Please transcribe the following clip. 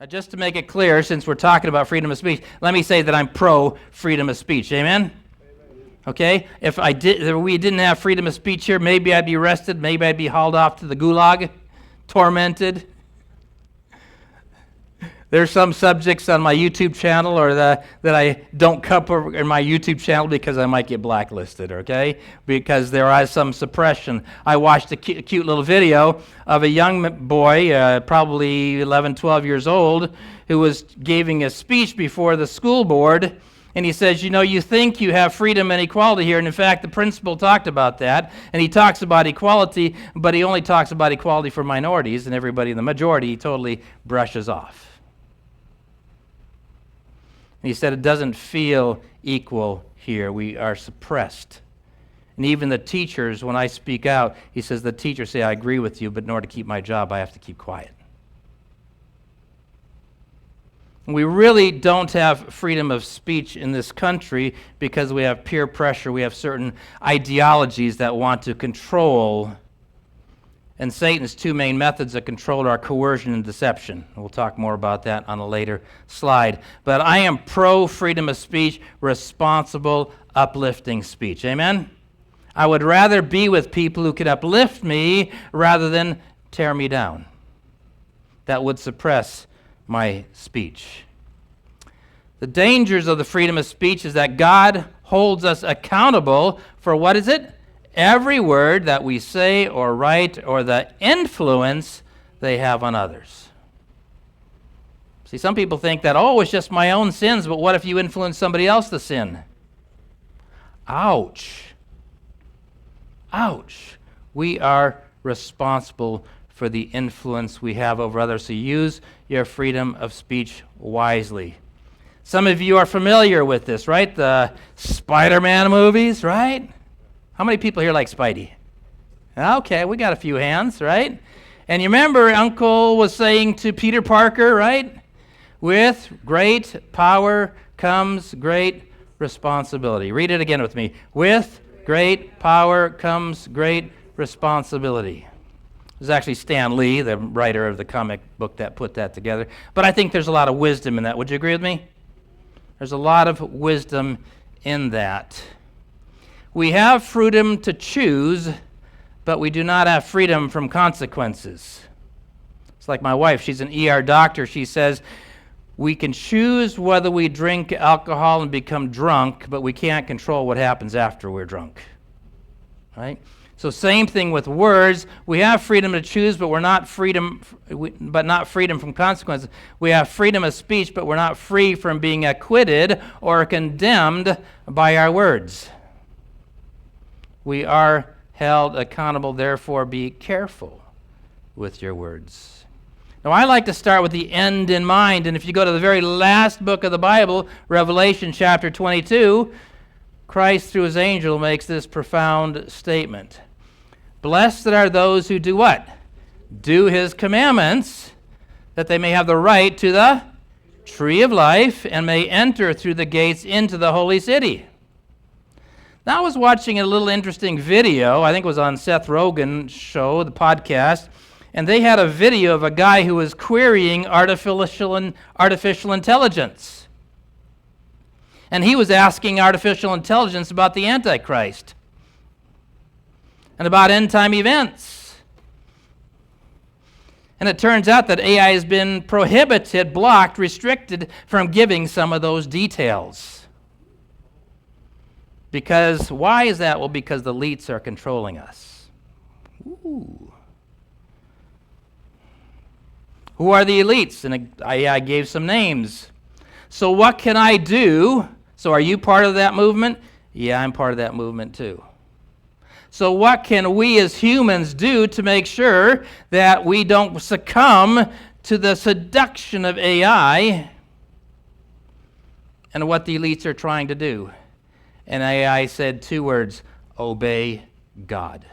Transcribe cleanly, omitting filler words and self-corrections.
Just to make it clear, since we're talking about freedom of speech, let me say that I'm pro freedom of speech. Amen? Okay? If we didn't have freedom of speech here, maybe I'd be arrested, maybe I'd be hauled off to the gulag, tormented. There's some subjects on my YouTube channel that I don't cover in my YouTube channel because I might get blacklisted, okay? Because there is some suppression. I watched a cute little video of a young boy, probably 11, 12 years old, who was giving a speech before the school board, and he says, you think you have freedom and equality here, and in fact, the principal talked about that, and he talks about equality, but he only talks about equality for minorities, and everybody in the majority he totally brushes off. And he said it doesn't feel equal here. We are suppressed. And even the teachers, when I speak out, he says the teachers say, I agree with you, but in order to keep my job, I have to keep quiet. We really don't have freedom of speech in this country because we have peer pressure. We have certain ideologies that want to control. And Satan's two main methods of control are coercion and deception. We'll talk more about that on a later slide. But I am pro-freedom of speech, responsible, uplifting speech. Amen? I would rather be with people who could uplift me rather than tear me down. That would suppress my speech. The dangers of the freedom of speech is that God holds us accountable for what is it? Every word that we say or write or the influence they have on others. See, some people think that, it's just my own sins, but what if you influence somebody else to sin? Ouch. Ouch. We are responsible for the influence we have over others, so use your freedom of speech wisely. Some of you are familiar with this, right? The Spider-Man movies, right? How many people here like Spidey? Okay, we got a few hands, right? And you remember Uncle was saying to Peter Parker, right? With great power comes great responsibility. Read it again with me. With great power comes great responsibility. It was actually Stan Lee, the writer of the comic book, that put that together. But I think there's a lot of wisdom in that. Would you agree with me? There's a lot of wisdom in that. We have freedom to choose, but we do not have freedom from consequences. It's like my wife, she's an ER doctor. She says, we can choose whether we drink alcohol and become drunk, but we can't control what happens after we're drunk. Right? So same thing with words. We have freedom to choose, but not freedom from consequences. We have freedom of speech, but we're not free from being acquitted or condemned by our words. We are held accountable, therefore be careful with your words. Now, I like to start with the end in mind, and if you go to the very last book of the Bible, Revelation chapter 22, Christ through his angel makes this profound statement. Blessed are those who do what? Do his commandments, that they may have the right to the tree of life and may enter through the gates into the holy city. Now, I was watching a little interesting video. I think it was on Seth Rogen's show, the podcast, and they had a video of a guy who was querying artificial intelligence. And he was asking artificial intelligence about the Anti Christ and about end-time events. And it turns out that AI has been prohibited, blocked, restricted from giving some of those details. Because, why is that? Well, because the elites are controlling us. Ooh. Who are the elites? And I gave some names. So what can I do? So are you part of that movement? Yeah, I'm part of that movement too. So what can we as humans do to make sure that we don't succumb to the seduction of AI and what the elites are trying to do? And AI said two words: obey God.